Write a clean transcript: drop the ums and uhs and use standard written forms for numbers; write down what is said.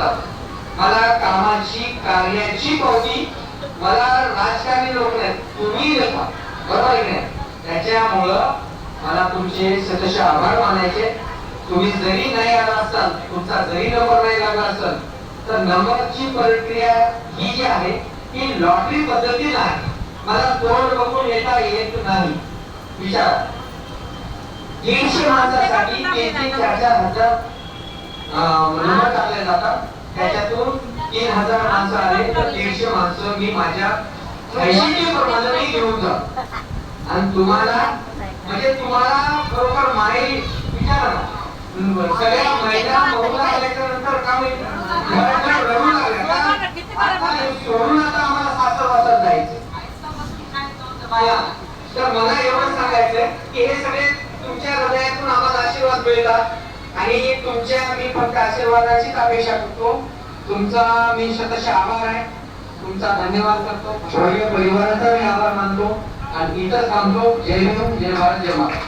करतात. मला कामाची कार्याची पावती मला राजकारणी लोक नाहीत, तुम्ही देता, बरोबर आहे की नाही? त्याच्यामुळं मला तुमचे सतत आभार मानायचे. तुम्ही जरी नाही आला असाल, तुमचा जरी नंबर नाही लागला असेल, तर नंबरची प्रक्रिया ही जी आहे ही लॉटरी पद्धतीने आहे. मला तोंड बघून येता येत नाही. विचार 150 माणसासाठी 3-4 हजार नंबर टाकले जातात. त्याच्यातून 3000 माणसं आले तर 150 माणसं मी माझ्या प्रमाणे मी घेऊन जातो. आणि तुम्हाला म्हणजे तुम्हाला बरोबर माई विचारा ना, सगळ्या महिला बहुला आल्याच्या नंतर का रडू लागल्या सोडून आता आम्हाला सासर वाचत जायचं. तर मला एवढं सांगायचंय की हे सगळे तुमच्या हृदयातून आम्हाला आशीर्वाद मिळतात आणि तुमच्या मी फक्त आशीर्वादाचीच अपेक्षा करतो. तुमचा मी शतश आभार आहे, तुमचा धन्यवाद करतो. शौर्य परिवाराचा मी आभार मानतो आणि इथं थांबतो. जय हिंद, जय भारत, जय माता.